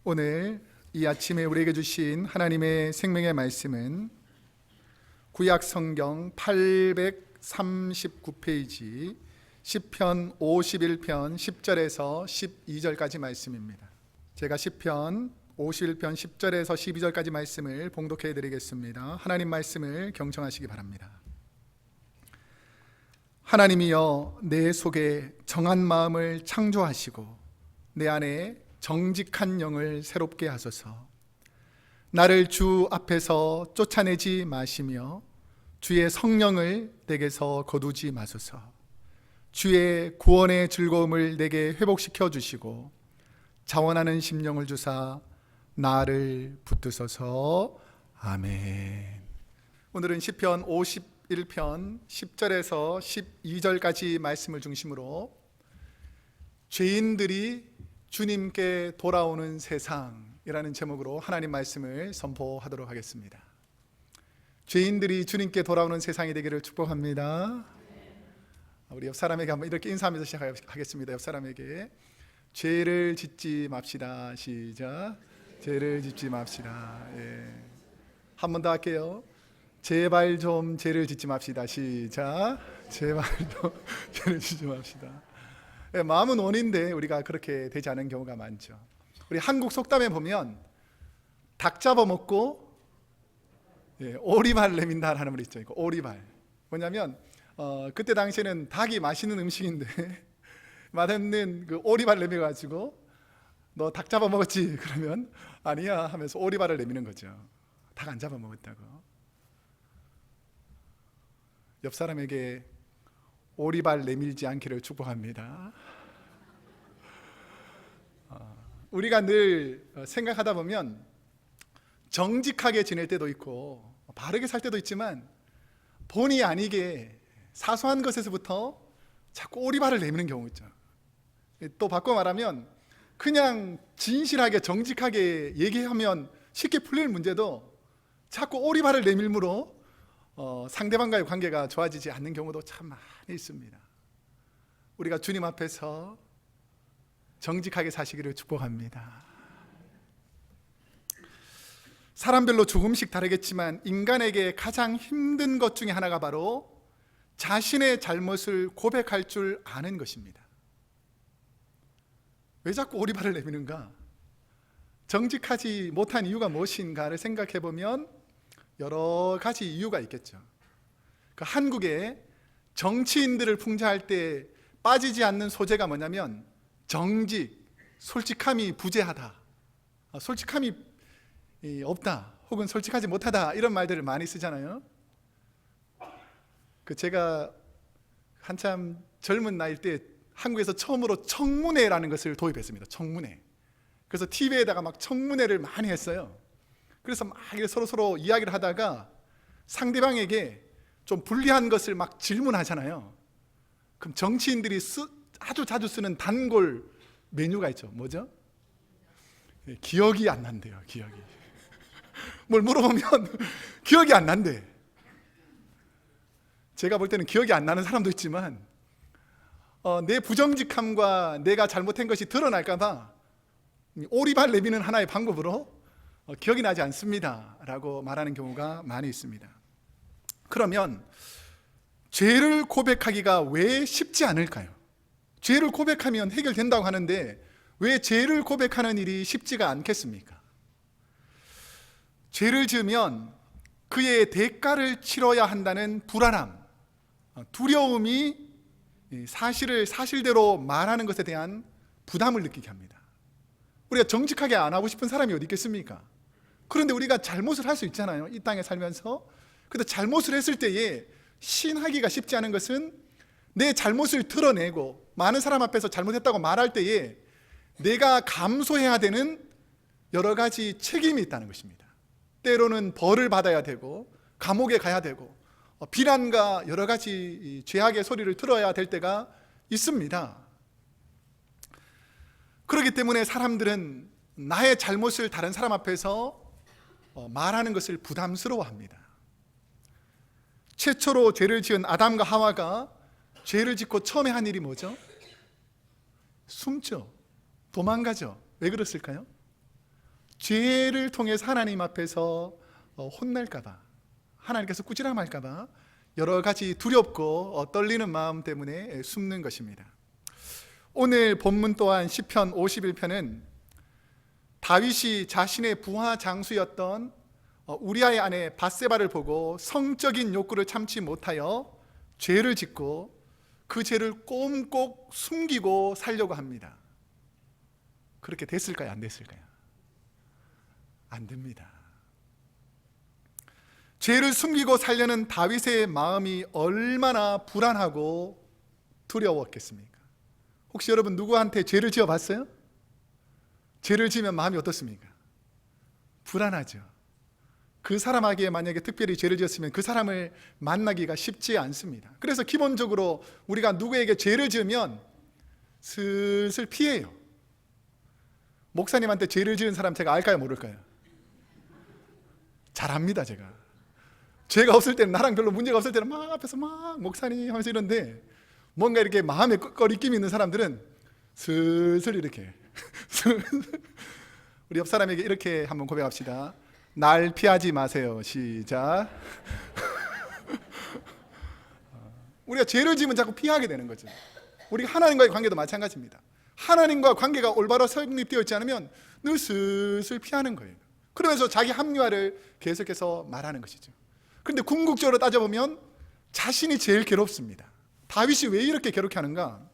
오늘 이 아침에 우리에게 주신 하나님의 생명의 말씀은 구약 성경 839페이지 시편 51편 10절에서 12절까지 말씀입니다. 제가 시편 51편 10절에서 12절까지 말씀을 봉독해 드리겠습니다. 하나님 말씀을 경청하시기 바랍니다. 하나님이여, 내 속에 정한 마음을 창조하시고 내 안에 정직한 영을 새롭게 하소서. 나를 주 앞에서 쫓아내지 마시며 주의 성령을 내게서 거두지 마소서. 주의 구원의 즐거움을 내게 회복시켜 주시고 자원하는 심령을 주사 나를 붙드소서. 아멘. 오늘은 시편 51편 10절에서 12절까지 말씀을 중심으로 죄인들이 주님께 돌아오는 세상이라는 제목으로 하나님 말씀을 선포하도록 하겠습니다. 죄인들이 주님께 돌아오는 세상이 되기를 축복합니다. 우리 옆 사람에게 한번 이렇게 인사하면서 시작하겠습니다. 옆 사람에게 죄를 짓지 맙시다. 시작. 죄를 짓지 맙시다. 예. 한 번 더 할게요. 제발 좀 죄를 짓지 맙시다. 시작. 제발 좀 죄를 짓지 맙시다. 예, 마음은 원인데 우리가 그렇게 되지 않은 경우가 많죠. 우리 한국 속담에 보면 닭 잡아먹고 오리발 내민다라는 말이 있죠. 오리발. 뭐냐면 그때 당시에는 닭이 맛있는 음식인데 맛있는 그 오리발 내밀어가지고 너 닭 잡아먹었지? 그러면 아니야 하면서 오리발을 내미는 거죠. 닭 안 잡아먹었다고. 옆 사람에게 오리발 내밀지 않기를 축복합니다. 우리가 늘 생각하다 보면 정직하게 지낼 때도 있고 바르게 살 때도 있지만 본의 아니게 사소한 것에서부터 자꾸 오리발을 내미는 경우 있죠. 또 바꿔 말하면 그냥 진실하게 정직하게 얘기하면 쉽게 풀릴 문제도 자꾸 오리발을 내밀므로 상대방과의 관계가 좋아지지 않는 경우도 참 많이 있습니다. 우리가 주님 앞에서 정직하게 사시기를 축복합니다. 사람별로 조금씩 다르겠지만 인간에게 가장 힘든 것 중에 하나가 바로 자신의 잘못을 고백할 줄 아는 것입니다. 왜 자꾸 오리발을 내미는가? 정직하지 못한 이유가 무엇인가를 생각해 보면 여러 가지 이유가 있겠죠. 그 한국의 정치인들을 풍자할 때 빠지지 않는 소재가 뭐냐면 정직, 솔직함이 부재하다, 솔직함이 없다, 혹은 솔직하지 못하다, 이런 말들을 많이 쓰잖아요. 제가 한참 젊은 나이 때 한국에서 처음으로 청문회라는 것을 도입했습니다. 청문회. 그래서 TV에다가 막 청문회를 많이 했어요. 그래서 막 서로 이야기를 하다가 상대방에게 좀 불리한 것을 막 질문하잖아요. 그럼 정치인들이 아주 자주 쓰는 단골 메뉴가 있죠. 뭐죠? 기억이 안 난대요. 기억이. 뭘 물어보면 기억이 안 난대. 제가 볼 때는 기억이 안 나는 사람도 있지만 내 부정직함과 내가 잘못한 것이 드러날까 봐 오리발 내미는 하나의 방법으로 기억이 나지 않습니다 라고 말하는 경우가 많이 있습니다. 그러면 죄를 고백하기가 왜 쉽지 않을까요? 죄를 고백하면 해결된다고 하는데 왜 죄를 고백하는 일이 쉽지가 않겠습니까? 죄를 지으면 그의 대가를 치러야 한다는 불안함, 두려움이 사실을 사실대로 말하는 것에 대한 부담을 느끼게 합니다. 우리가 정직하게 안 하고 싶은 사람이 어디 있겠습니까? 그런데 우리가 잘못을 할 수 있잖아요. 이 땅에 살면서. 근데 잘못을 했을 때에 시인하기가 쉽지 않은 것은 내 잘못을 드러내고 많은 사람 앞에서 잘못했다고 말할 때에 내가 감수해야 되는 여러 가지 책임이 있다는 것입니다. 때로는 벌을 받아야 되고 감옥에 가야 되고 비난과 여러 가지 죄악의 소리를 들어야 될 때가 있습니다. 그렇기 때문에 사람들은 나의 잘못을 다른 사람 앞에서 말하는 것을 부담스러워합니다. 최초로 죄를 지은 아담과 하와가 죄를 짓고 처음에 한 일이 뭐죠? 숨죠. 도망가죠. 왜 그랬을까요? 죄를 통해서 하나님 앞에서 혼날까 봐, 하나님께서 꾸지람할까 봐 여러 가지 두렵고 떨리는 마음 때문에 숨는 것입니다. 오늘 본문 또한 시편 51편은 다윗이 자신의 부하 장수였던 우리아의 아내 밧세바를 보고 성적인 욕구를 참지 못하여 죄를 짓고 그 죄를 꼼꼼 숨기고 살려고 합니다. 그렇게 됐을까요? 안 됐을까요? 안 됩니다. 죄를 숨기고 살려는 다윗의 마음이 얼마나 불안하고 두려웠겠습니까? 혹시 여러분 누구한테 죄를 지어봤어요? 죄를 지으면 마음이 어떻습니까? 불안하죠. 그 사람에게 만약에 특별히 죄를 지었으면 그 사람을 만나기가 쉽지 않습니다. 그래서 기본적으로 우리가 누구에게 죄를 지으면 슬슬 피해요. 목사님한테 죄를 지은 사람 제가 알까요? 모를까요? 잘 압니다. 제가 죄가 없을 때는, 나랑 별로 문제가 없을 때는 막 앞에서 막 목사님 하면서 이런데, 뭔가 이렇게 마음에 꺼리낌이 있는 사람들은 슬슬 이렇게 우리 옆 사람에게 이렇게 한번 고백합시다. 날 피하지 마세요. 시작. 우리가 죄를 지으면 자꾸 피하게 되는 거죠. 우리가 하나님과의 관계도 마찬가지입니다. 하나님과 관계가 올바로 성립되어 있지 않으면 늘 슬슬 피하는 거예요. 그러면서 자기 합리화를 계속해서 말하는 것이죠. 그런데 궁극적으로 따져보면 자신이 제일 괴롭습니다. 다윗이 왜 이렇게 괴롭게 하는가?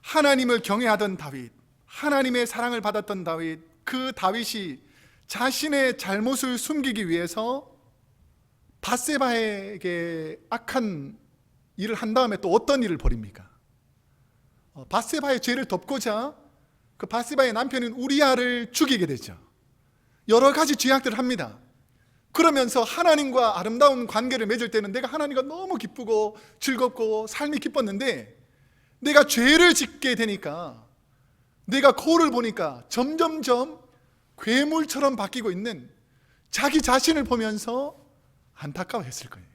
하나님을 경외하던 다윗, 하나님의 사랑을 받았던 다윗, 그 다윗이 자신의 잘못을 숨기기 위해서 밧세바에게 악한 일을 한 다음에 또 어떤 일을 벌입니까? 밧세바의 죄를 덮고자 그 밧세바의 남편인 우리아를 죽이게 되죠. 여러 가지 죄악들을 합니다. 그러면서 하나님과 아름다운 관계를 맺을 때는 내가 하나님과 너무 기쁘고 즐겁고 삶이 기뻤는데, 내가 죄를 짓게 되니까, 내가 거울을 보니까 점점점 괴물처럼 바뀌고 있는 자기 자신을 보면서 안타까워했을 거예요.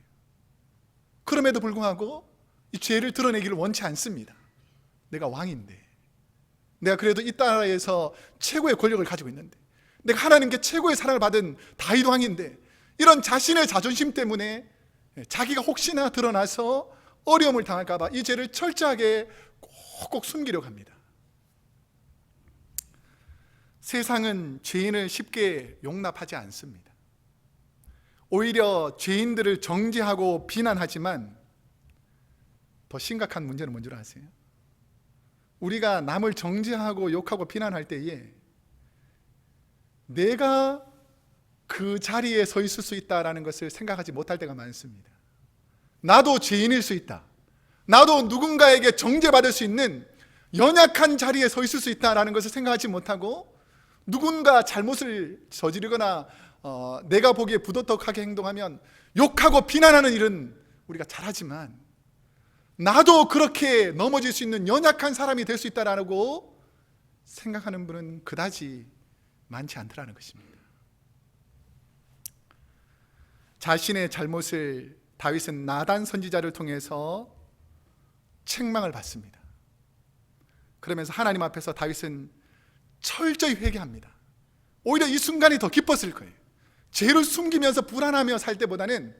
그럼에도 불구하고 이 죄를 드러내기를 원치 않습니다. 내가 왕인데, 내가 그래도 이 나라에서 최고의 권력을 가지고 있는데, 내가 하나님께 최고의 사랑을 받은 다윗 왕인데, 이런 자신의 자존심 때문에 자기가 혹시나 드러나서 어려움을 당할까 봐 이 죄를 철저하게 꼭꼭 숨기려고 합니다. 세상은 죄인을 쉽게 용납하지 않습니다. 오히려 죄인들을 정죄하고 비난하지만 더 심각한 문제는 뭔지 아세요? 우리가 남을 정죄하고 욕하고 비난할 때에 내가 그 자리에 서 있을 수 있다라는 것을 생각하지 못할 때가 많습니다. 나도 죄인일 수 있다, 나도 누군가에게 정죄받을 수 있는 연약한 자리에 서 있을 수 있다라는 것을 생각하지 못하고, 누군가 잘못을 저지르거나 내가 보기에 부도덕하게 행동하면 욕하고 비난하는 일은 우리가 잘하지만, 나도 그렇게 넘어질 수 있는 연약한 사람이 될 수 있다라고 생각하는 분은 그다지 많지 않더라는 것입니다. 자신의 잘못을 다윗은 나단 선지자를 통해서 책망을 받습니다. 그러면서 하나님 앞에서 다윗은 철저히 회개합니다. 오히려 이 순간이 더 기뻤을 거예요. 죄를 숨기면서 불안하며 살 때보다는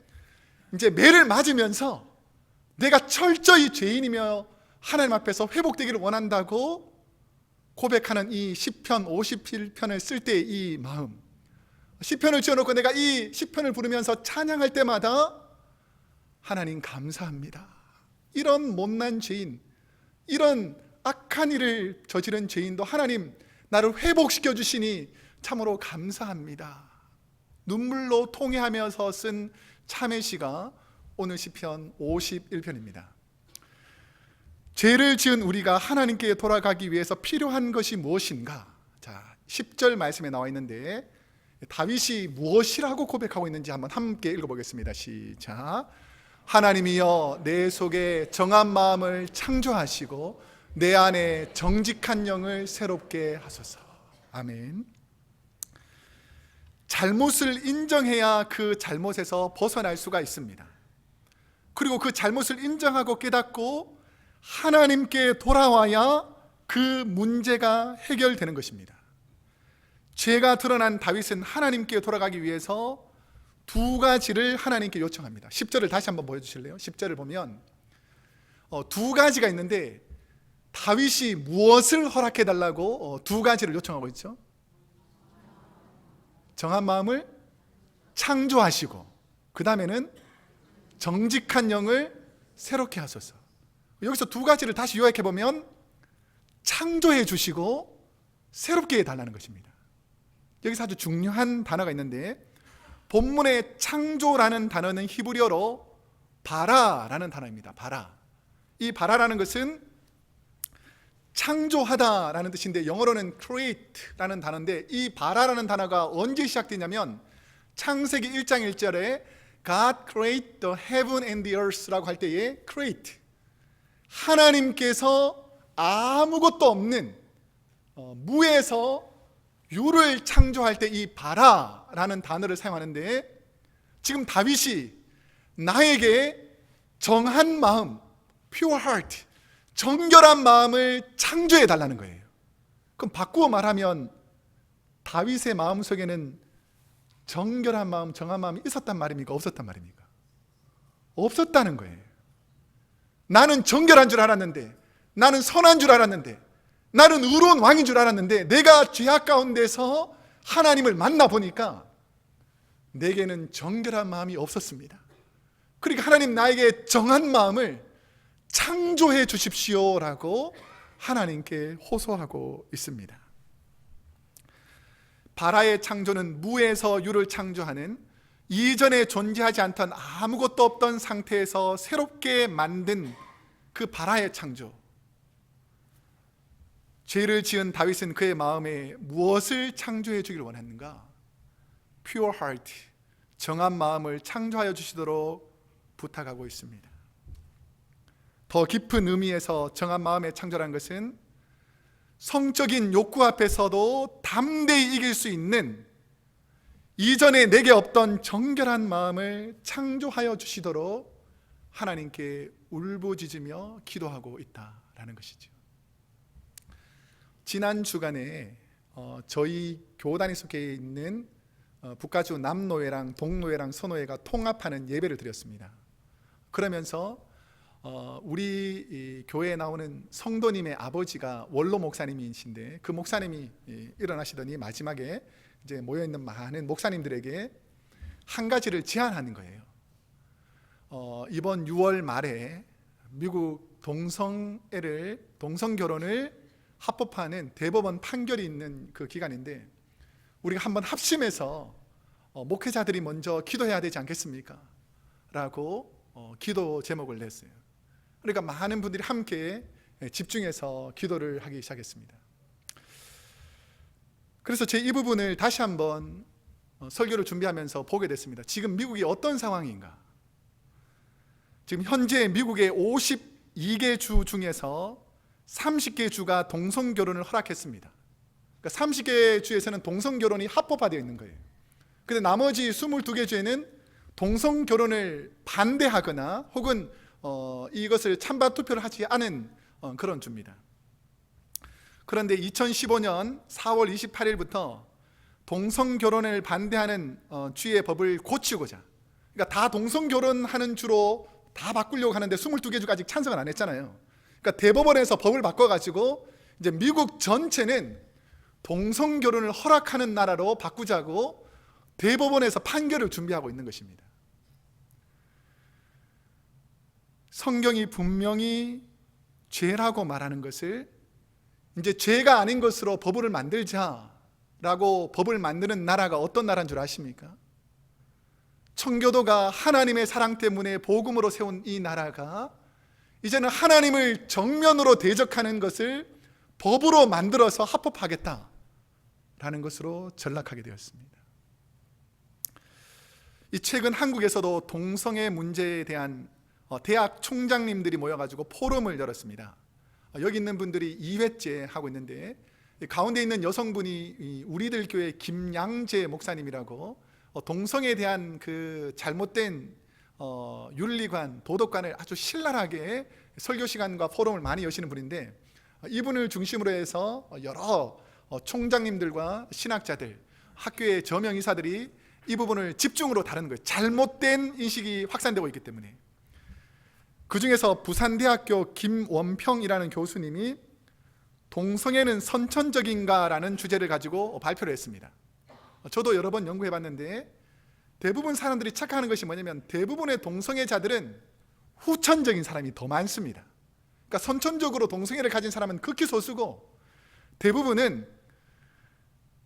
이제 매를 맞으면서 내가 철저히 죄인이며 하나님 앞에서 회복되기를 원한다고 고백하는 이 시편 51편을 쓸 때 이 마음, 시편을 지어놓고 내가 이 시편을 부르면서 찬양할 때마다 하나님 감사합니다. 이런 못난 죄인, 이런 악한 일을 저지른 죄인도 하나님 나를 회복시켜 주시니 참으로 감사합니다. 눈물로 통회하면서 쓴 참회시가 오늘 시편 51편입니다. 죄를 지은 우리가 하나님께 돌아가기 위해서 필요한 것이 무엇인가? 자, 10절 말씀에 나와 있는데 다윗이 무엇이라고 고백하고 있는지 한번 함께 읽어보겠습니다. 시작. 하나님이여 내 속에 정한 마음을 창조하시고 내 안에 정직한 영을 새롭게 하소서. 아멘. 잘못을 인정해야 그 잘못에서 벗어날 수가 있습니다. 그리고 그 잘못을 인정하고 깨닫고 하나님께 돌아와야 그 문제가 해결되는 것입니다. 죄가 드러난 다윗은 하나님께 돌아가기 위해서 두 가지를 하나님께 요청합니다. 10절을 다시 한번 보여주실래요? 10절을 보면 두 가지가 있는데 다윗이 무엇을 허락해달라고 두 가지를 요청하고 있죠? 정한 마음을 창조하시고, 그 다음에는 정직한 영을 새롭게 하소서. 여기서 두 가지를 다시 요약해보면 창조해 주시고 새롭게 해달라는 것입니다. 여기서 아주 중요한 단어가 있는데, 본문의 창조라는 단어는 히브리어로 바라라는 단어입니다. 바라. 이 바라라는 것은 창조하다라는 뜻인데, 영어로는 create라는 단어인데, 이 바라라는 단어가 언제 시작되냐면 창세기 1장 1절에 God created the heaven and the earth라고 할 때에 create, 하나님께서 아무것도 없는 무에서 유를 창조할 때 이 바라라는 단어를 사용하는데, 지금 다윗이 나에게 정한 마음, pure heart, 정결한 마음을 창조해 달라는 거예요. 그럼 바꾸어 말하면 다윗의 마음속에는 정결한 마음, 정한 마음이 있었단 말입니까? 없었단 말입니까? 없었다는 거예요. 나는 정결한 줄 알았는데, 나는 선한 줄 알았는데, 나는 의로운 왕인 줄 알았는데, 내가 죄악 가운데서 하나님을 만나보니까 내게는 정결한 마음이 없었습니다. 그러니까 하나님, 나에게 정한 마음을 창조해 주십시오라고 하나님께 호소하고 있습니다. 바라의 창조는 무에서 유를 창조하는, 이전에 존재하지 않던 아무것도 없던 상태에서 새롭게 만든 그 바라의 창조. 죄를 지은 다윗은 그의 마음에 무엇을 창조해 주기를 원했는가? Pure heart, 정한 마음을 창조하여 주시도록 부탁하고 있습니다. 더 깊은 의미에서 정한 마음의 창조라는 것은 성적인 욕구 앞에서도 담대히 이길 수 있는, 이전에 내게 없던 정결한 마음을 창조하여 주시도록 하나님께 울부짖으며 기도하고 있다라는 것이죠. 지난 주간에 저희 교단에 속해 있는 북가주 남노회랑 동노회랑 서노회가 통합하는 예배를 드렸습니다. 그러면서 우리 교회에 나오는 성도님의 아버지가 원로 목사님이신데, 그 목사님이 일어나시더니 마지막에 이제 모여있는 많은 목사님들에게 한 가지를 제안하는 거예요. 이번 6월 말에 미국 동성 결혼을 합법화하는 대법원 판결이 있는 그 기간인데, 우리가 한번 합심해서 목회자들이 먼저 기도해야 되지 않겠습니까? 라고 기도 제목을 냈어요. 그러니까 많은 분들이 함께 집중해서 기도를 하기 시작했습니다. 그래서 제 이 부분을 다시 한번 설교를 준비하면서 보게 됐습니다. 지금 미국이 어떤 상황인가? 지금 현재 미국의 52개 주 중에서 30개 주가 동성결혼을 허락했습니다. 그러니까 30개 주에서는 동성결혼이 합법화되어 있는 거예요. 근데 나머지 22개 주에는 동성결혼을 반대하거나 혹은 이것을 찬반 투표를 하지 않은 그런 주입니다. 그런데 2015년 4월 28일부터 동성결혼을 반대하는 주의 법을 고치고자, 그러니까 다 동성결혼하는 주로 다 바꾸려고 하는데 22개 주가 아직 찬성을 안 했잖아요. 그러니까 대법원에서 법을 바꿔가지고 이제 미국 전체는 동성결혼을 허락하는 나라로 바꾸자고 대법원에서 판결을 준비하고 있는 것입니다. 성경이 분명히 죄라고 말하는 것을 이제 죄가 아닌 것으로 법을 만들자라고 법을 만드는 나라가 어떤 나라인 줄 아십니까? 청교도가 하나님의 사랑 때문에 복음으로 세운 이 나라가 이제는 하나님을 정면으로 대적하는 것을 법으로 만들어서 합법하겠다라는 것으로 전락하게 되었습니다. 이 최근 한국에서도 동성애 문제에 대한 대학 총장님들이 모여가지고 포럼을 열었습니다. 여기 있는 분들이 2회째 하고 있는데, 가운데 있는 여성분이 우리들 교회 김양재 목사님이라고 동성애에 대한 그 잘못된 윤리관, 도덕관을 아주 신랄하게 설교 시간과 포럼을 많이 여시는 분인데, 이분을 중심으로 해서 여러 총장님들과 신학자들, 학교의 저명이사들이 이 부분을 집중으로 다루는 거예요. 잘못된 인식이 확산되고 있기 때문에. 그 중에서 부산대학교 김원평이라는 교수님이 동성애는 선천적인가라는 주제를 가지고 발표를 했습니다. 저도 여러 번 연구해 봤는데 대부분 사람들이 착각하는 것이 뭐냐면 대부분의 동성애자들은 후천적인 사람이 더 많습니다. 그러니까 선천적으로 동성애를 가진 사람은 극히 소수고 대부분은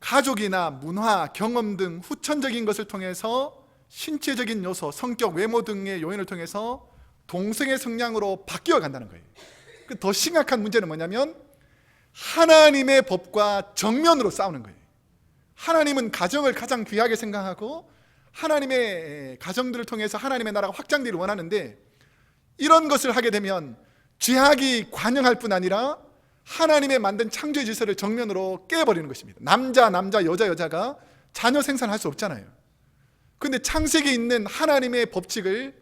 가족이나 문화, 경험 등 후천적인 것을 통해서 신체적인 요소, 성격, 외모 등의 요인을 통해서 동성애 성향으로 바뀌어 간다는 거예요. 더 심각한 문제는 뭐냐면 하나님의 법과 정면으로 싸우는 거예요. 하나님은 가정을 가장 귀하게 생각하고 하나님의 가정들을 통해서 하나님의 나라가 확장되기를 원하는데 이런 것을 하게 되면 죄악이 관영할 뿐 아니라 하나님의 만든 창조의 질서를 정면으로 깨버리는 것입니다. 남자, 여자가 자녀 생산할 수 없잖아요. 그런데 창세기에 있는 하나님의 법칙을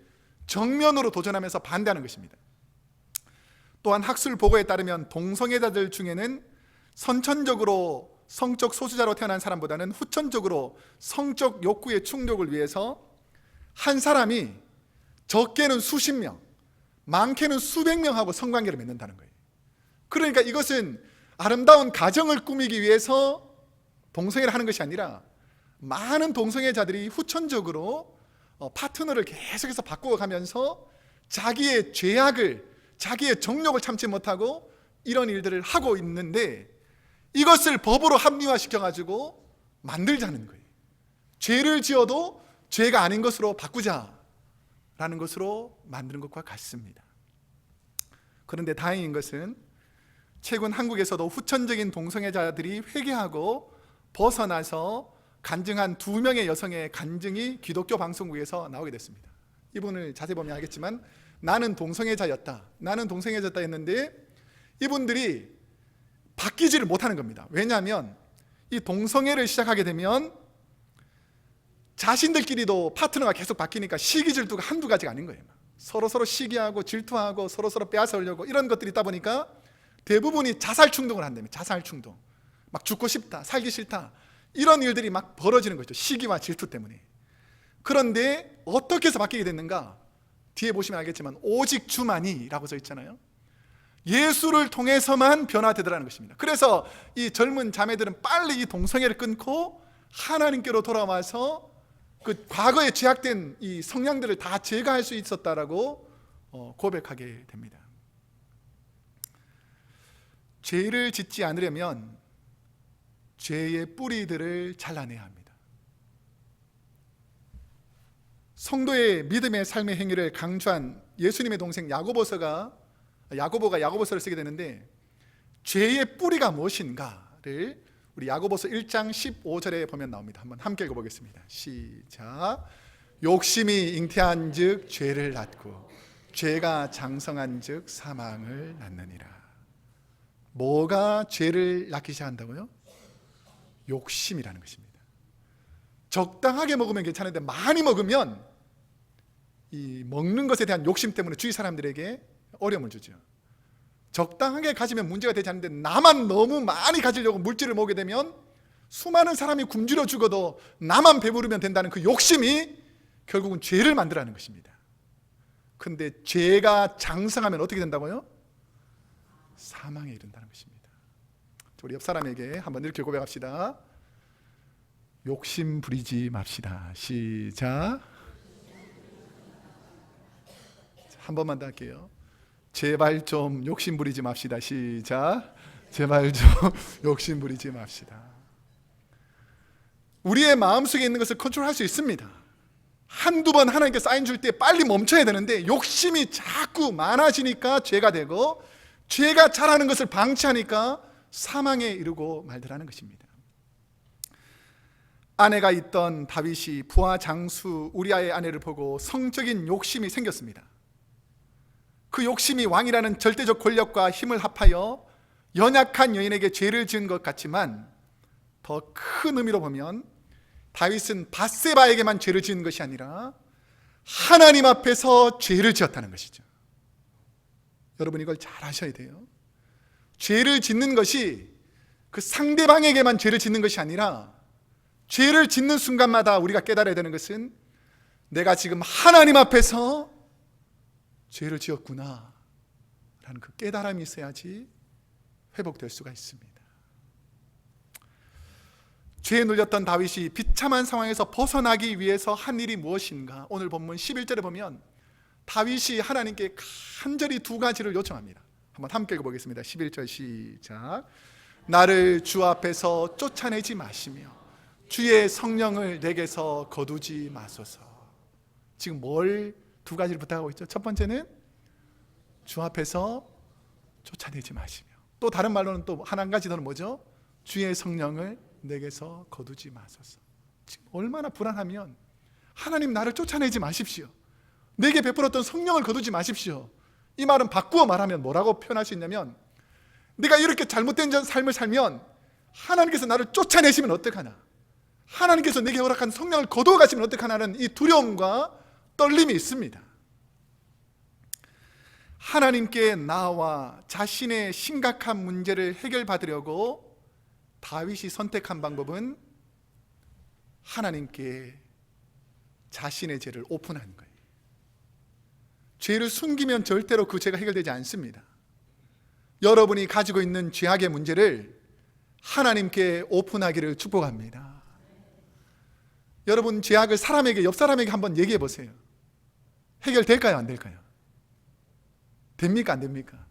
정면으로 도전하면서 반대하는 것입니다. 또한 학술 보고에 따르면 동성애자들 중에는 선천적으로 성적 소수자로 태어난 사람보다는 후천적으로 성적 욕구의 충족을 위해서 한 사람이 적게는 수십 명, 많게는 수백 명하고 성관계를 맺는다는 거예요. 그러니까 이것은 아름다운 가정을 꾸미기 위해서 동성애를 하는 것이 아니라 많은 동성애자들이 후천적으로 파트너를 계속해서 바꿔가면서 자기의 죄악을, 자기의 정욕을 참지 못하고 이런 일들을 하고 있는데 이것을 법으로 합리화시켜가지고 만들자는 거예요. 죄를 지어도 죄가 아닌 것으로 바꾸자라는 것으로 만드는 것과 같습니다. 그런데 다행인 것은 최근 한국에서도 후천적인 동성애자들이 회개하고 벗어나서 간증한 2명의 여성의 간증이 기독교 방송국에서 나오게 됐습니다. 이분을 자세히 보면 알겠지만 나는 동성애자였다 했는데 이분들이 바뀌지를 못하는 겁니다. 왜냐하면 이 동성애를 시작하게 되면 자신들끼리도 파트너가 계속 바뀌니까 시기 질투가 한두 가지가 아닌 거예요. 서로 시기하고 질투하고 서로 빼앗으려고 이런 것들이 있다 보니까 대부분이 자살 충동을 한다며. 자살 충동, 막 죽고 싶다, 살기 싫다, 이런 일들이 막 벌어지는 거죠. 시기와 질투 때문에. 그런데 어떻게 해서 바뀌게 됐는가? 뒤에 보시면 알겠지만 오직 주만이라고 써 있잖아요. 예수를 통해서만 변화되더라는 것입니다. 그래서 이 젊은 자매들은 빨리 이 동성애를 끊고 하나님께로 돌아와서 그 과거에 죄악된 이 성향들을 다 제거할 수 있었다라고 고백하게 됩니다. 죄를 짓지 않으려면 죄의 뿌리들을 잘라내야 합니다. 성도의 믿음의 삶의 행위를 강조한 예수님의 동생 야고보가 야고보서를 쓰게 되는데 죄의 뿌리가 무엇인가를 우리 야고보서 1장 15절에 보면 나옵니다. 한번 함께 읽어보겠습니다. 시작. 욕심이 잉태한 즉 죄를 낳고 죄가 장성한 즉 사망을 낳느니라. 뭐가 죄를 낳기 시작한다고요? 욕심이라는 것입니다. 적당하게 먹으면 괜찮은데 많이 먹으면 이 먹는 것에 대한 욕심 때문에 주위 사람들에게 어려움을 주죠. 적당하게 가지면 문제가 되지 않는데 나만 너무 많이 가지려고 물질을 먹게 되면 수많은 사람이 굶주려 죽어도 나만 배부르면 된다는 그 욕심이 결국은 죄를 만들어내는 것입니다. 그런데 죄가 장성하면 어떻게 된다고요? 사망에 이른다는 것입니다. 우리 옆 사람에게 한번 이렇게 고백합시다. 욕심 부리지 맙시다. 시작. 한 번만 더 할게요. 제발 좀 욕심 부리지 맙시다. 시작. 제발 좀 욕심 부리지 맙시다. 우리의 마음속에 있는 것을 컨트롤할 수 있습니다. 한두 번 하나님께 사인 줄 때 빨리 멈춰야 되는데 욕심이 자꾸 많아지니까 죄가 되고 죄가 잘하는 것을 방치하니까 사망에 이르고 말더라는 것입니다. 아내가 있던 다윗이 부하 장수 우리아의 아내를 보고 성적인 욕심이 생겼습니다. 그 욕심이 왕이라는 절대적 권력과 힘을 합하여 연약한 여인에게 죄를 지은 것 같지만 더 큰 의미로 보면 다윗은 밧세바에게만 죄를 지은 것이 아니라 하나님 앞에서 죄를 지었다는 것이죠. 여러분 이걸 잘 아셔야 돼요. 죄를 짓는 것이 그 상대방에게만 죄를 짓는 것이 아니라 죄를 짓는 순간마다 우리가 깨달아야 되는 것은 내가 지금 하나님 앞에서 죄를 지었구나 라는 그 깨달음이 있어야지 회복될 수가 있습니다. 죄에 눌렸던 다윗이 비참한 상황에서 벗어나기 위해서 한 일이 무엇인가? 오늘 본문 11절에 보면 다윗이 하나님께 간절히 두 가지를 요청합니다. 한번 함께 읽어보겠습니다. 11절 시작. 나를 주 앞에서 쫓아내지 마시며 주의 성령을 내게서 거두지 마소서. 지금 뭘 두 가지를 부탁하고 있죠? 첫 번째는 주 앞에서 쫓아내지 마시며, 또 다른 말로는 또 한 가지 더는 뭐죠? 주의 성령을 내게서 거두지 마소서. 지금 얼마나 불안하면 하나님 나를 쫓아내지 마십시오, 내게 베풀었던 성령을 거두지 마십시오. 이 말은 바꾸어 말하면 뭐라고 표현할 수 있냐면, 내가 이렇게 잘못된 삶을 살면 하나님께서 나를 쫓아내시면 어떡하나, 하나님께서 내게 허락한 성령을 거두어 가시면 어떡하나는 이 두려움과 떨림이 있습니다. 하나님께 나와 자신의 심각한 문제를 해결받으려고 다윗이 선택한 방법은 하나님께 자신의 죄를 오픈하는 거예요. 죄를 숨기면 절대로 그 죄가 해결되지 않습니다. 여러분이 가지고 있는 죄악의 문제를 하나님께 오픈하기를 축복합니다. 여러분 죄악을 사람에게, 옆 사람에게 한번 얘기해 보세요. 해결될까요? 안 될까요? 됩니까? 안 됩니까?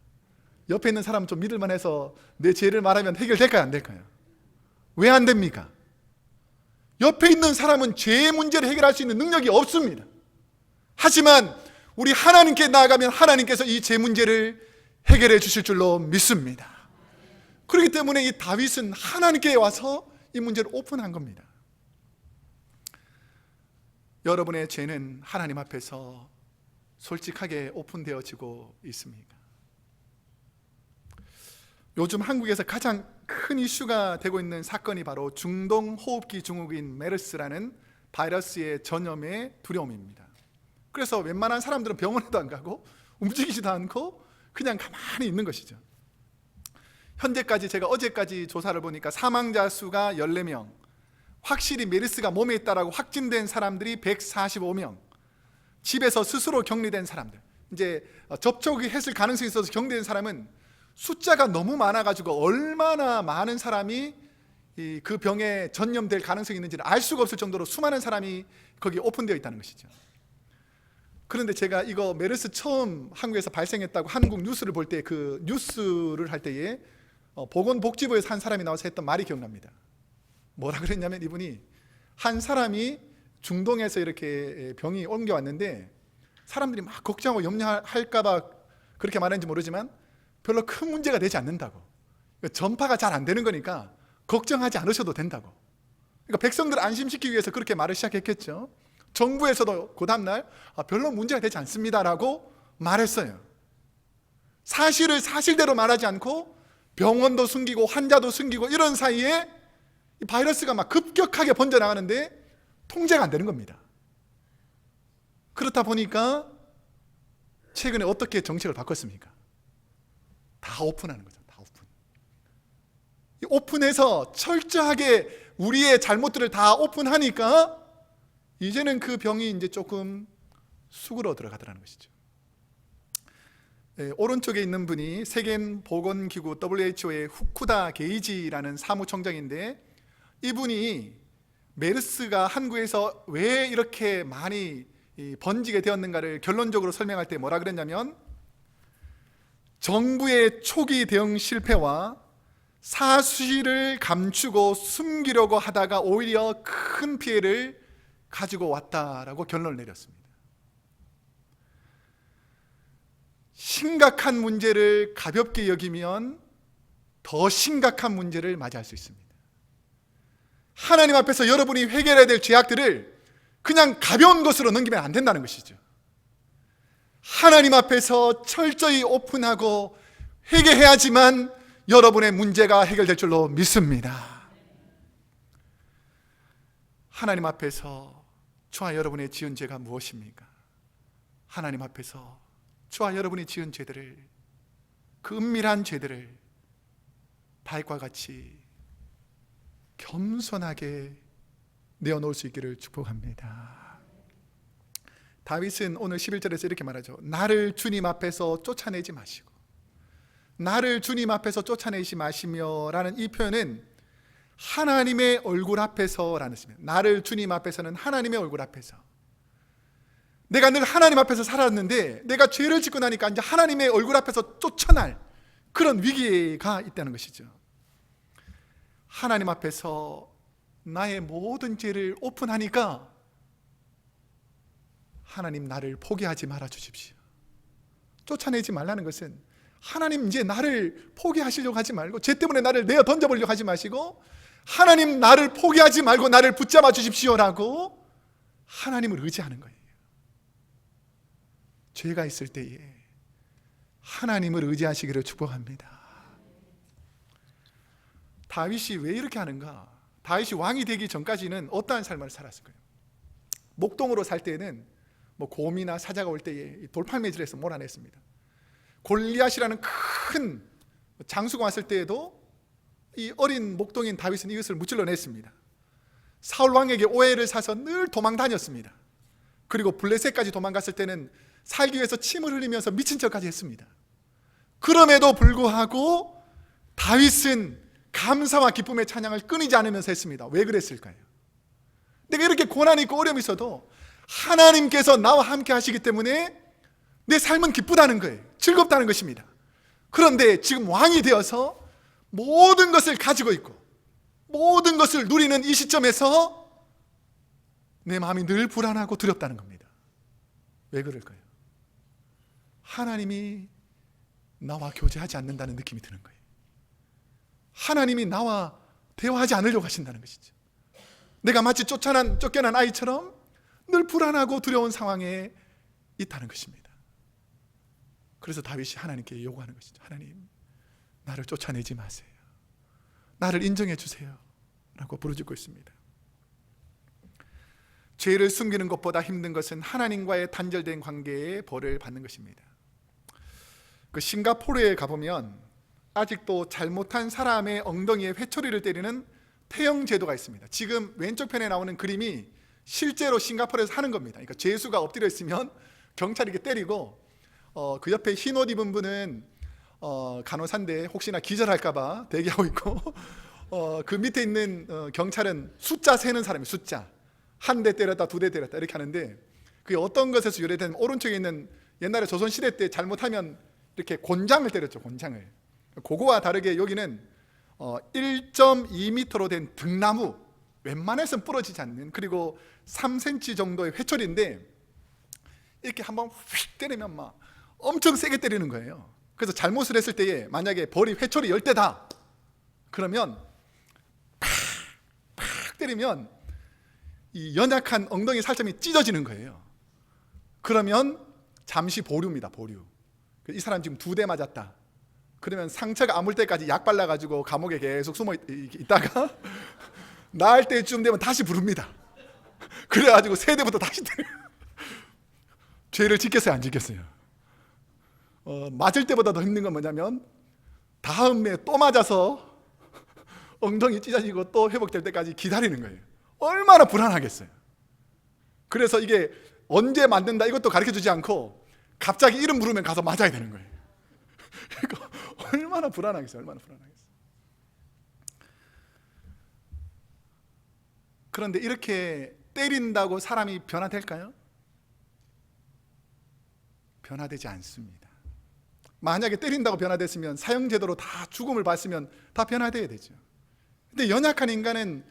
옆에 있는 사람 좀 믿을만 해서 내 죄를 말하면 해결될까요? 안 될까요? 왜 안 됩니까? 옆에 있는 사람은 죄의 문제를 해결할 수 있는 능력이 없습니다. 하지만 우리 하나님께 나아가면 하나님께서 이 죄 문제를 해결해 주실 줄로 믿습니다. 그렇기 때문에 이 다윗은 하나님께 와서 이 문제를 오픈한 겁니다. 여러분의 죄는 하나님 앞에서 솔직하게 오픈되어지고 있습니까? 요즘 한국에서 가장 큰 이슈가 되고 있는 사건이 바로 중동호흡기 증후군 메르스라는 바이러스의 전염의 두려움입니다. 그래서 웬만한 사람들은 병원에도 안 가고 움직이지도 않고 그냥 가만히 있는 것이죠. 현재까지 제가 어제까지 조사를 보니까 사망자 수가 14명, 확실히 메르스가 몸에 있다라고 확진된 사람들이 145명, 집에서 스스로 격리된 사람들, 이제 접촉이 했을 가능성이 있어서 격리된 사람은 숫자가 너무 많아가지고 얼마나 많은 사람이 그 병에 전염될 가능성이 있는지를 알 수가 없을 정도로 수많은 사람이 거기에 오픈되어 있다는 것이죠. 그런데 제가 이거 메르스 처음 한국에서 발생했다고 한국 뉴스를 볼 때, 그 뉴스를 할 때에 보건복지부에서 한 사람이 나와서 했던 말이 기억납니다. 뭐라 그랬냐면, 이분이 한 사람이 중동에서 이렇게 병이 옮겨왔는데 사람들이 막 걱정하고 염려할까봐 그렇게 말했는지 모르지만 별로 큰 문제가 되지 않는다고, 전파가 잘 안 되는 거니까 걱정하지 않으셔도 된다고. 그러니까 백성들을 안심시키기 위해서 그렇게 말을 시작했겠죠. 정부에서도 그 다음날 별로 문제가 되지 않습니다라고 말했어요. 사실을 사실대로 말하지 않고 병원도 숨기고 환자도 숨기고 이런 사이에 이 바이러스가 막 급격하게 번져나가는데 통제가 안 되는 겁니다. 그렇다 보니까 최근에 어떻게 정책을 바꿨습니까? 다 오픈하는 거죠. 다 오픈. 이 오픈해서 철저하게 우리의 잘못들을 다 오픈하니까 이제는 그 병이 이제 조금 수그러 들어가더라는 것이죠. 오른쪽에 있는 분이 세계보건기구 WHO의 후쿠다 게이지라는 사무총장인데, 이분이 메르스가 한국에서 왜 이렇게 많이 번지게 되었는가를 결론적으로 설명할 때 뭐라 그랬냐면, 정부의 초기 대응 실패와 사실을 감추고 숨기려고 하다가 오히려 큰 피해를 가지고 왔다라고 결론을 내렸습니다. 심각한 문제를 가볍게 여기면 더 심각한 문제를 맞이할 수 있습니다. 하나님 앞에서 여러분이 해결해야 될 죄악들을 그냥 가벼운 것으로 넘기면 안 된다는 것이죠. 하나님 앞에서 철저히 오픈하고 회개해야지만 여러분의 문제가 해결될 줄로 믿습니다. 하나님 앞에서 저와 여러분의 지은 죄가 무엇입니까? 하나님 앞에서 저와 여러분이 지은 죄들을, 그 은밀한 죄들을 다윗과 같이 겸손하게 내어놓을 수 있기를 축복합니다. 다윗은 오늘 11절에서 이렇게 말하죠. 나를 주님 앞에서 쫓아내지 마시고, 나를 주님 앞에서 쫓아내지 마시며 라는 이 표현은 하나님의 얼굴 앞에서 라는 뜻입니다. 나를 주님 앞에서는 하나님의 얼굴 앞에서. 내가 늘 하나님 앞에서 살았는데 내가 죄를 짓고 나니까 이제 하나님의 얼굴 앞에서 쫓아날 그런 위기가 있다는 것이죠. 하나님 앞에서 나의 모든 죄를 오픈하니까 하나님 나를 포기하지 말아 주십시오. 쫓아내지 말라는 것은 하나님 이제 나를 포기하시려고 하지 말고, 죄 때문에 나를 내어 던져버리려고 하지 마시고, 하나님 나를 포기하지 말고 나를 붙잡아 주십시오라고 하나님을 의지하는 거예요. 죄가 있을 때에 하나님을 의지하시기를 축복합니다. 다윗이 왜 이렇게 하는가? 다윗이 왕이 되기 전까지는 어떠한 삶을 살았을까요? 목동으로 살 때에는 곰이나 사자가 올 때에 돌팔매질해서 몰아냈습니다. 골리앗이라는 큰 장수가 왔을 때에도 이 어린 목동인 다윗은 이것을 무찔러냈습니다. 사울 왕에게 오해를 사서 늘 도망 다녔습니다. 그리고 블레셋까지 도망갔을 때는 살기 위해서 침을 흘리면서 미친 척까지 했습니다. 그럼에도 불구하고 다윗은 감사와 기쁨의 찬양을 끊이지 않으면서 했습니다. 왜 그랬을까요? 내가 이렇게 고난이 있고 어려움이 있어도 하나님께서 나와 함께 하시기 때문에 내 삶은 기쁘다는 거예요. 즐겁다는 것입니다. 그런데 지금 왕이 되어서 모든 것을 가지고 있고 모든 것을 누리는 이 시점에서 내 마음이 늘 불안하고 두렵다는 겁니다. 왜 그럴까요? 하나님이 나와 교제하지 않는다는 느낌이 드는 거예요. 하나님이 나와 대화하지 않으려고 하신다는 것이죠. 내가 마치 쫓겨난 아이처럼 늘 불안하고 두려운 상황에 있다는 것입니다. 그래서 다윗이 하나님께 요구하는 것이죠. 하나님, 나를 쫓아내지 마세요. 나를 인정해 주세요 라고 부르짖고 있습니다. 죄를 숨기는 것보다 힘든 것은 하나님과의 단절된 관계에 벌을 받는 것입니다. 그 싱가포르에 가보면 아직도 잘못한 사람의 엉덩이에 회초리를 때리는 태형 제도가 있습니다. 지금 왼쪽 편에 나오는 그림이 실제로 싱가포르에서 하는 겁니다. 그러니까 죄수가 엎드려 있으면 경찰이 이렇게 때리고, 그 옆에 흰 옷 입은 분은 간호사인데 혹시나 기절할까봐 대기하고 있고, 그 밑에 있는 경찰은 숫자 세는 사람이 숫자 한 대 때렸다, 두 대 때렸다 이렇게 하는데, 그게 어떤 것에서 유래된, 오른쪽에 있는 옛날에 조선시대 때 잘못하면 이렇게 곤장을 때렸죠. 곤장을. 그거와 다르게 여기는 1.2m로 된 등나무, 웬만해서는 부러지지 않는, 그리고 3cm 정도의 회초리인데 이렇게 한번 휙 때리면 막 엄청 세게 때리는 거예요. 그래서 잘못을 했을 때에 만약에 벌이 회초리 10대다 그러면 팍 때리면 이 연약한 엉덩이 살점이 찢어지는 거예요. 그러면 잠시 보류입니다. 보류. 이 사람 지금 2대 맞았다. 그러면 상처가 아물 때까지 약 발라가지고 감옥에 계속 숨어 있다가 나을 때쯤 되면 다시 부릅니다. 그래가지고 3대부터 다시 때려요. 죄를 지켰어요, 안 지켰어요? 맞을 때보다 더 힘든 건 뭐냐면 다음에 또 맞아서 엉덩이 찢어지고 또 회복될 때까지 기다리는 거예요. 얼마나 불안하겠어요. 그래서 이게 언제 맞는다 이것도 가르쳐주지 않고 갑자기 이름 부르면 가서 맞아야 되는 거예요. 그러니까 얼마나 불안하겠어요. 얼마나 불안하겠어요. 그런데 이렇게 때린다고 사람이 변화될까요? 변화되지 않습니다. 만약에 때린다고 변화됐으면 사형제도로 다 죽음을 받으면 다 변화돼야 되죠. 근데 연약한 인간은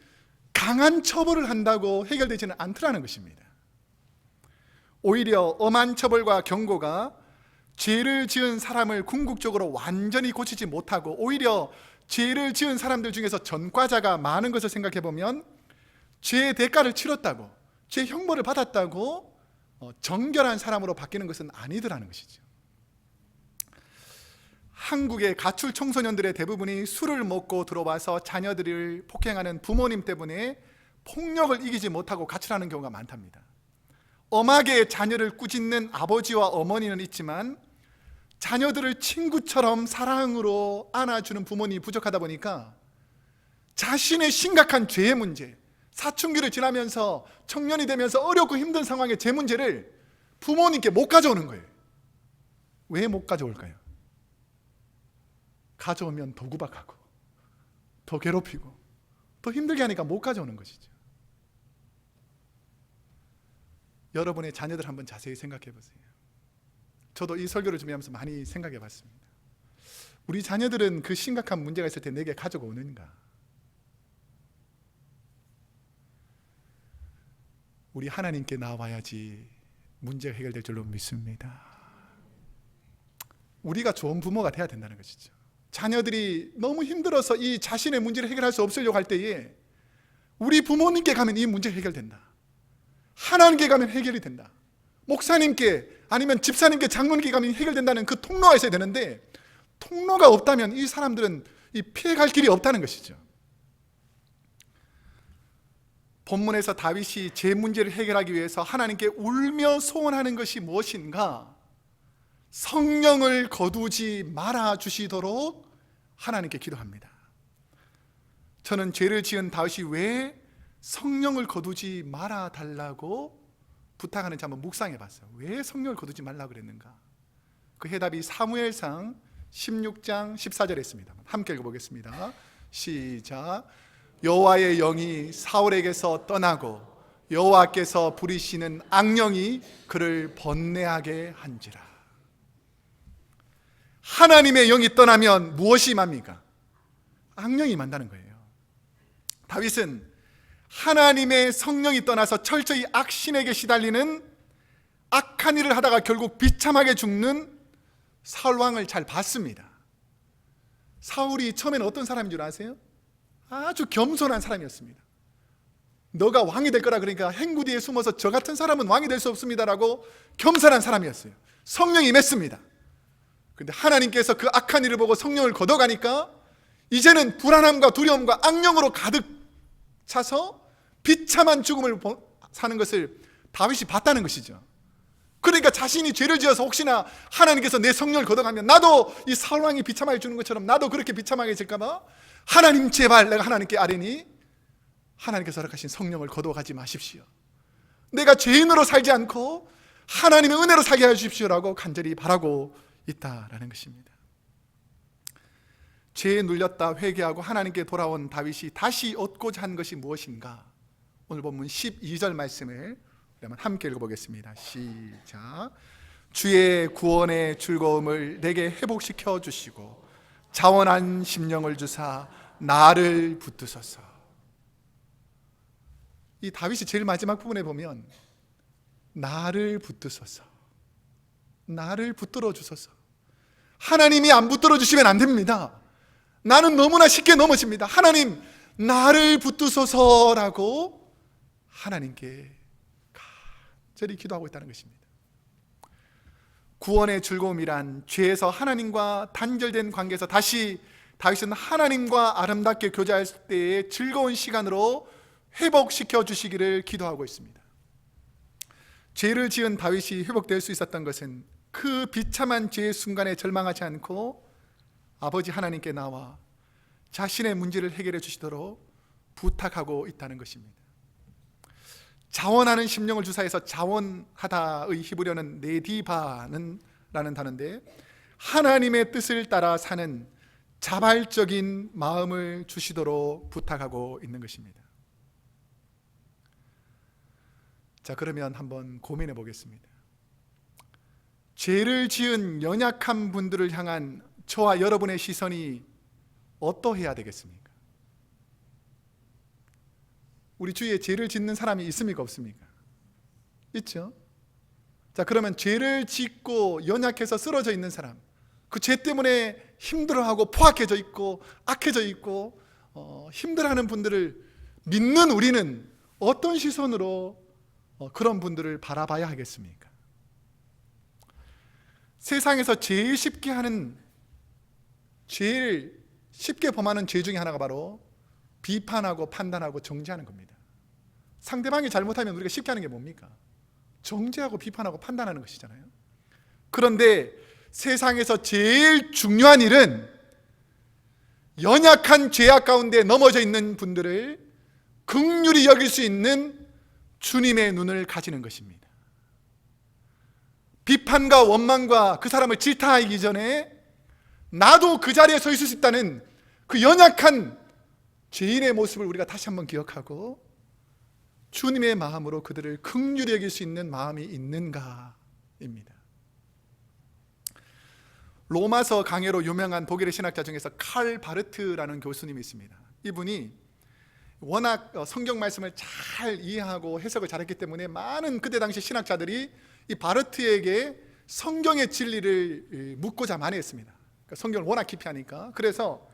강한 처벌을 한다고 해결되지는 않더라는 것입니다. 오히려 엄한 처벌과 경고가 죄를 지은 사람을 궁극적으로 완전히 고치지 못하고, 오히려 죄를 지은 사람들 중에서 전과자가 많은 것을 생각해 보면 죄의 대가를 치렀다고, 죄 형벌을 받았다고 정결한 사람으로 바뀌는 것은 아니더라는 것이죠. 한국의 가출 청소년들의 대부분이 술을 먹고 들어와서 자녀들을 폭행하는 부모님 때문에 폭력을 이기지 못하고 가출하는 경우가 많답니다. 엄하게 자녀를 꾸짖는 아버지와 어머니는 있지만 자녀들을 친구처럼 사랑으로 안아주는 부모님이 부족하다 보니까 자신의 심각한 죄의 문제, 사춘기를 지나면서 청년이 되면서 어렵고 힘든 상황의 죄 문제를 부모님께 못 가져오는 거예요. 왜 못 가져올까요? 가져오면 더 구박하고 더 괴롭히고 더 힘들게 하니까 못 가져오는 것이죠. 여러분의 자녀들 한번 자세히 생각해 보세요. 저도 이 설교를 준비하면서 많이 생각해 봤습니다. 우리 자녀들은 그 심각한 문제가 있을 때 내게 가지고 오는가? 우리 하나님께 나와야지 문제가 해결될 줄로 믿습니다. 우리가 좋은 부모가 돼야 된다는 것이죠. 자녀들이 너무 힘들어서 이 자신의 문제를 해결할 수 없으려고 할 때에 우리 부모님께 가면 이 문제 해결된다. 하나님께 가면 해결이 된다. 목사님께 아니면 집사님께 장로님께 가면 해결된다는 그 통로가 있어야 되는데, 통로가 없다면 이 사람들은 이 피해갈 길이 없다는 것이죠. 본문에서 다윗이 제 문제를 해결하기 위해서 하나님께 울며 소원하는 것이 무엇인가? 성령을 거두지 말아 주시도록 하나님께 기도합니다. 저는 죄를 지은 다윗이 왜 성령을 거두지 말아 달라고 부탁하는지 한번 묵상해 봤어요. 왜 성령을 거두지 말라고 그랬는가? 그 해답이 사무엘상 16장 14절에 있습니다. 함께 읽어보겠습니다. 시작. 여호와의 영이 사울에게서 떠나고 여호와께서 부리시는 악령이 그를 번뇌하게 한지라. 하나님의 영이 떠나면 무엇이 임합니까? 악령이 임한다는 거예요. 다윗은 하나님의 성령이 떠나서 철저히 악신에게 시달리는 악한 일을 하다가 결국 비참하게 죽는 사울 왕을 잘 봤습니다. 사울이 처음에는 어떤 사람인 줄 아세요? 아주 겸손한 사람이었습니다. 너가 왕이 될 거라 그러니까 행구 뒤에 숨어서 저 같은 사람은 왕이 될 수 없습니다라고 겸손한 사람이었어요. 성령이 임했습니다. 그런데 하나님께서 그 악한 일을 보고 성령을 걷어가니까 이제는 불안함과 두려움과 악령으로 가득 차서 비참한 죽음을 사는 것을 다윗이 봤다는 것이죠. 그러니까 자신이 죄를 지어서 혹시나 하나님께서 내 성령을 걷어가면 나도 이 사울 왕이 비참하게 죽는 것처럼 나도 그렇게 비참하게 질까 봐 하나님 제발 내가 하나님께 아뢰니 하나님께서 허락하신 성령을 거둬가지 마십시오. 내가 죄인으로 살지 않고 하나님의 은혜로 살게 해주십시오라고 간절히 바라고 있다라는 것입니다. 죄에 눌렸다 회개하고 하나님께 돌아온 다윗이 다시 얻고자 한 것이 무엇인가? 오늘 본문 12절 말씀을 함께 읽어보겠습니다. 시작. 주의 구원의 즐거움을 내게 회복시켜 주시고 자원한 심령을 주사 나를 붙드소서. 이 다윗이 제일 마지막 부분에 보면 나를 붙드소서, 나를 붙들어 주소서. 하나님이 안 붙들어 주시면 안 됩니다. 나는 너무나 쉽게 넘어집니다. 하나님 나를 붙드소서라고 하나님께 간절히 기도하고 있다는 것입니다. 구원의 즐거움이란 죄에서 하나님과 단절된 관계에서 다시 다윗은 하나님과 아름답게 교제할 때의 즐거운 시간으로 회복시켜 주시기를 기도하고 있습니다. 죄를 지은 다윗이 회복될 수 있었던 것은 그 비참한 죄의 순간에 절망하지 않고 아버지 하나님께 나와 자신의 문제를 해결해 주시도록 부탁하고 있다는 것입니다. 자원하는 심령을 주사해서 자원하다의 히브리어는 네디바는 라는 단어인데 하나님의 뜻을 따라 사는 자발적인 마음을 주시도록 부탁하고 있는 것입니다. 자, 그러면 한번 고민해 보겠습니다. 죄를 지은 연약한 분들을 향한 저와 여러분의 시선이 어떠해야 되겠습니까? 우리 주위에 죄를 짓는 사람이 있습니까? 없습니까? 있죠? 자, 그러면 죄를 짓고 연약해서 쓰러져 있는 사람, 그 죄 때문에 힘들어하고 포악해져 있고 악해져 있고 힘들어하는 분들을 믿는 우리는 어떤 시선으로 그런 분들을 바라봐야 하겠습니까? 세상에서 제일 쉽게 범하는 죄 중에 하나가 바로 비판하고 판단하고 정죄하는 겁니다. 상대방이 잘못하면 우리가 쉽게 하는 게 뭡니까? 정죄하고 비판하고 판단하는 것이잖아요. 그런데 세상에서 제일 중요한 일은 연약한 죄악 가운데 넘어져 있는 분들을 긍휼히 여길 수 있는 주님의 눈을 가지는 것입니다. 비판과 원망과 그 사람을 질타하기 전에 나도 그 자리에 서 있을 수 있다는 그 연약한 죄인의 모습을 우리가 다시 한번 기억하고 주님의 마음으로 그들을 긍휼히 여길 수 있는 마음이 있는가입니다. 로마서 강해로 유명한 독일의 신학자 중에서 칼 바르트라는 교수님이 있습니다. 이분이 워낙 성경 말씀을 잘 이해하고 해석을 잘했기 때문에 많은 그때 당시 신학자들이 이 바르트에게 성경의 진리를 묻고자 많이 했습니다. 그러니까 성경을 워낙 깊이 하니까. 그래서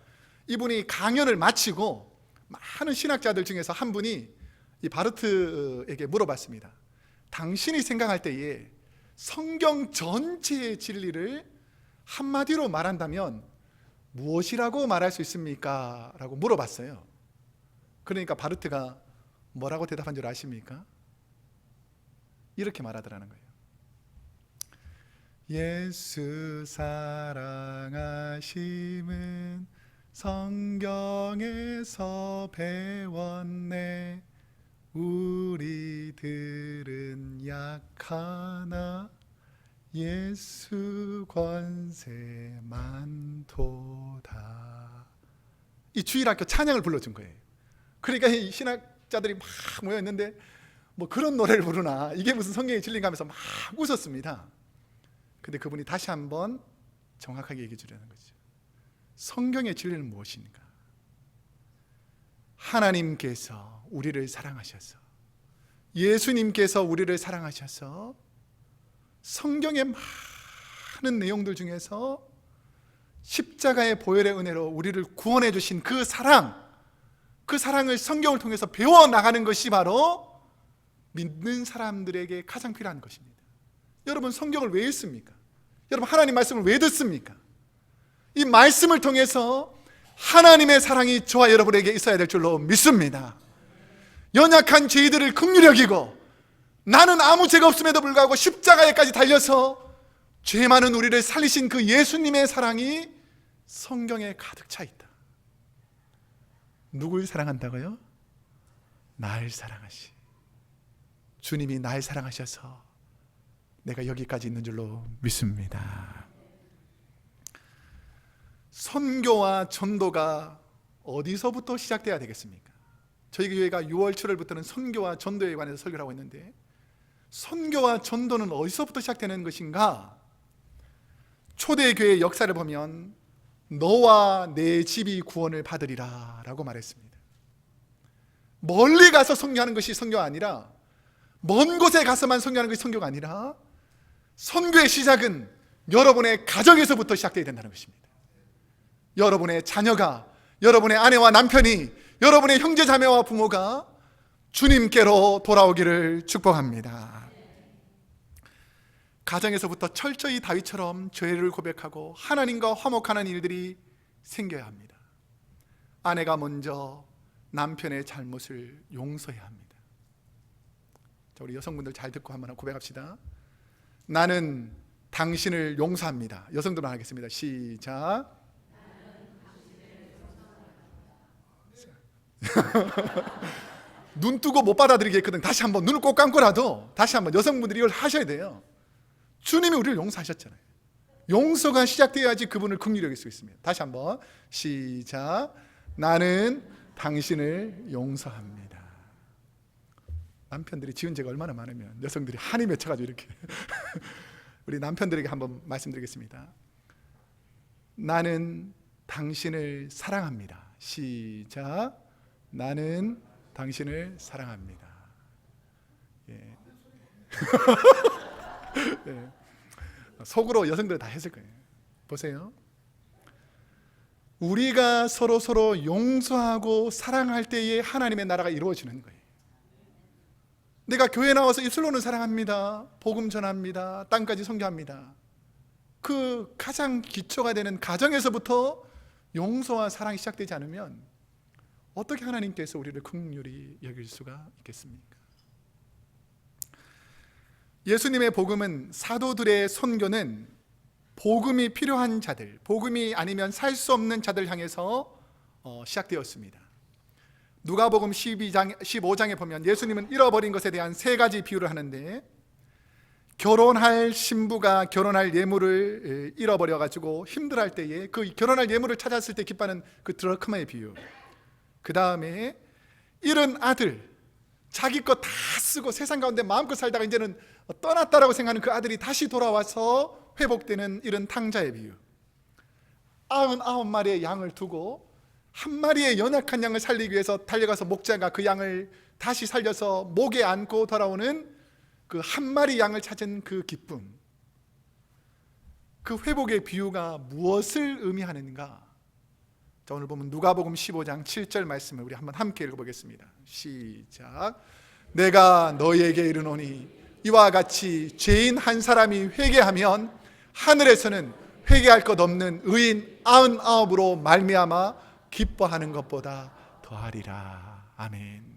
이분이 강연을 마치고 많은 신학자들 중에서 한 분이 이 바르트에게 물어봤습니다. 당신이 생각할 때에 성경 전체의 진리를 한마디로 말한다면 무엇이라고 말할 수 있습니까? 라고 물어봤어요. 그러니까 바르트가 뭐라고 대답한 줄 아십니까? 이렇게 말하더라는 거예요. 예수 사랑하심은 성경에서 배웠네. 우리들은 약하나 예수 권세 많도다. 이 주일학교 찬양을 불러준 거예요. 그러니까 이 신학자들이 막 모여있는데 뭐 그런 노래를 부르나, 이게 무슨 성경의 진리인가 하면서 막 웃었습니다. 근데 그분이 다시 한번 정확하게 얘기해 주려는 거죠. 성경의 진리는 무엇인가? 하나님께서 우리를 사랑하셔서, 예수님께서 우리를 사랑하셔서 성경의 많은 내용들 중에서 십자가의 보혈의 은혜로 우리를 구원해 주신 그 사랑, 그 사랑을 성경을 통해서 배워나가는 것이 바로 믿는 사람들에게 가장 필요한 것입니다. 여러분, 성경을 왜 읽습니까? 여러분, 하나님 말씀을 왜 듣습니까? 이 말씀을 통해서 하나님의 사랑이 저와 여러분에게 있어야 될 줄로 믿습니다. 연약한 죄인들을 긍휼히 여기고, 나는 아무 죄가 없음에도 불구하고 십자가에까지 달려서 죄 많은 우리를 살리신 그 예수님의 사랑이 성경에 가득 차 있다. 누굴 사랑한다고요? 날 사랑하시. 주님이 날 사랑하셔서 내가 여기까지 있는 줄로 믿습니다. 선교와 전도가 어디서부터 시작돼야 되겠습니까? 저희 교회가 6월 7월부터는 선교와 전도에 관해서 설교를 하고 있는데, 선교와 전도는 어디서부터 시작되는 것인가? 초대교회의 역사를 보면 너와 내 집이 구원을 받으리라 라고 말했습니다. 멀리 가서 선교하는 것이 선교가 아니라, 먼 곳에 가서만 선교하는 것이 선교가 아니라, 선교의 시작은 여러분의 가정에서부터 시작되어야 된다는 것입니다. 여러분의 자녀가, 여러분의 아내와 남편이, 여러분의 형제 자매와 부모가 주님께로 돌아오기를 축복합니다. 가정에서부터 철저히 다윗처럼 죄를 고백하고 하나님과 화목하는 일들이 생겨야 합니다. 아내가 먼저 남편의 잘못을 용서해야 합니다. 자, 우리 여성분들 잘 듣고 한번 고백합시다. 나는 당신을 용서합니다. 여성들만 하겠습니다. 시작. 눈 뜨고 못 받아들이겠거든. 다시 한번 눈을 꼭 감고라도 다시 한번 여성분들이 이걸 하셔야 돼요. 주님이 우리를 용서하셨잖아요. 용서가 시작돼야지 그분을 긍휼히 여길 수 있습니다. 다시 한번 시작. 나는 당신을 용서합니다. 남편들이 지은 죄가 얼마나 많으면 여성들이 한이 맺혀가지고 이렇게 우리 남편들에게 한번 말씀드리겠습니다. 나는 당신을 사랑합니다. 시작. 나는 당신을 사랑합니다. 예. 네. 속으로 여성들 다 했을 거예요. 보세요. 우리가 서로 용서하고 사랑할 때에 하나님의 나라가 이루어지는 거예요. 내가 교회 나와서 입술로는 사랑합니다, 복음 전합니다, 땅까지 선교합니다. 그 가장 기초가 되는 가정에서부터 용서와 사랑이 시작되지 않으면 어떻게 하나님께서 우리를 긍휼히 여길 수가 있겠습니까? 예수님의 복음은, 사도들의 선교는 복음이 필요한 자들, 복음이 아니면 살 수 없는 자들 향해서 시작되었습니다. 누가복음 15장에 보면 예수님은 잃어버린 것에 대한 세 가지 비유를 하는데, 결혼할 신부가 결혼할 예물을 잃어버려가지고 힘들어할 때에 그 결혼할 예물을 찾았을 때 기뻐하는 그 드라크마의 비유, 그 다음에 잃은 아들, 자기 것 다 쓰고 세상 가운데 마음껏 살다가 이제는 떠났다라고 생각하는 그 아들이 다시 돌아와서 회복되는 이런 탕자의 비유, 99마리의 양을 두고 한 마리의 연약한 양을 살리기 위해서 달려가서 목자가 그 양을 다시 살려서 목에 안고 돌아오는 그 한 마리 양을 찾은 그 기쁨, 그 회복의 비유가 무엇을 의미하는가? 자, 오늘 보면 누가복음 15장 7절 말씀을 우리 한번 함께 읽어보겠습니다. 시작. 내가 너희에게 이르노니 이와 같이 죄인 한 사람이 회개하면 하늘에서는 회개할 것 없는 의인 99으로 말미암아 기뻐하는 것보다 더하리라. 아멘.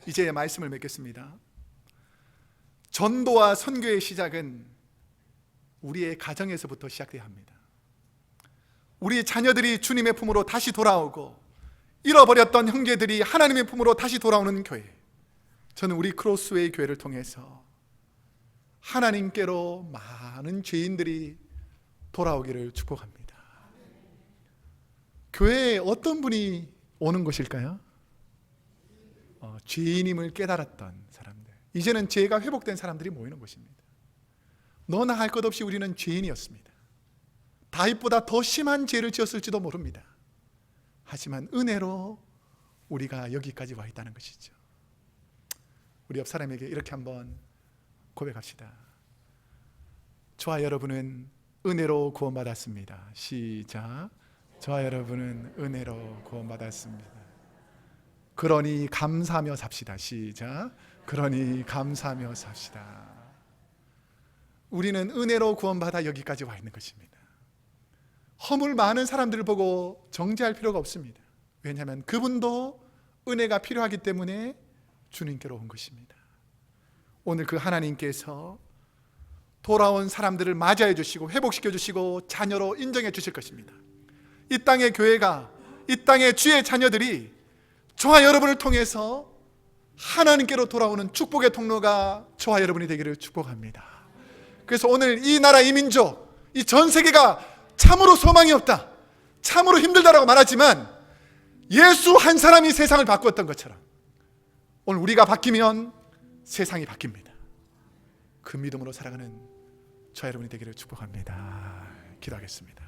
이제 말씀을 맺겠습니다. 전도와 선교의 시작은 우리의 가정에서부터 시작돼야 합니다. 우리 자녀들이 주님의 품으로 다시 돌아오고 잃어버렸던 형제들이 하나님의 품으로 다시 돌아오는 교회, 저는 우리 크로스웨이 교회를 통해서 하나님께로 많은 죄인들이 돌아오기를 축복합니다. 교회에 어떤 분이 오는 것일까요? 죄인임을 깨달았던 사람들, 이제는 죄가 회복된 사람들이 모이는 것입니다. 너나 할 것 없이 우리는 죄인이었습니다. 다윗보다 더 심한 죄를 지었을지도 모릅니다. 하지만 은혜로 우리가 여기까지 와 있다는 것이죠. 우리 옆 사람에게 이렇게 한번 고백합시다. 저와 여러분은 은혜로 구원받았습니다. 시작. 저와 여러분은 은혜로 구원받았습니다. 그러니 감사하며 삽시다. 시작. 그러니 감사하며 삽시다. 우리는 은혜로 구원받아 여기까지 와 있는 것입니다. 허물 많은 사람들을 보고 정죄할 필요가 없습니다. 왜냐하면 그분도 은혜가 필요하기 때문에 주님께로 온 것입니다. 오늘 그 하나님께서 돌아온 사람들을 맞이해 주시고 회복시켜 주시고 자녀로 인정해 주실 것입니다. 이 땅의 교회가, 이 땅의 주의 자녀들이 저와 여러분을 통해서 하나님께로 돌아오는 축복의 통로가 저와 여러분이 되기를 축복합니다. 그래서 오늘 이 나라, 이 민족, 이 전 세계가 참으로 소망이 없다, 참으로 힘들다라고 말하지만 예수 한 사람이 세상을 바꾸었던 것처럼 오늘 우리가 바뀌면 세상이 바뀝니다. 그 믿음으로 살아가는 저와 여러분이 되기를 축복합니다. 기도하겠습니다.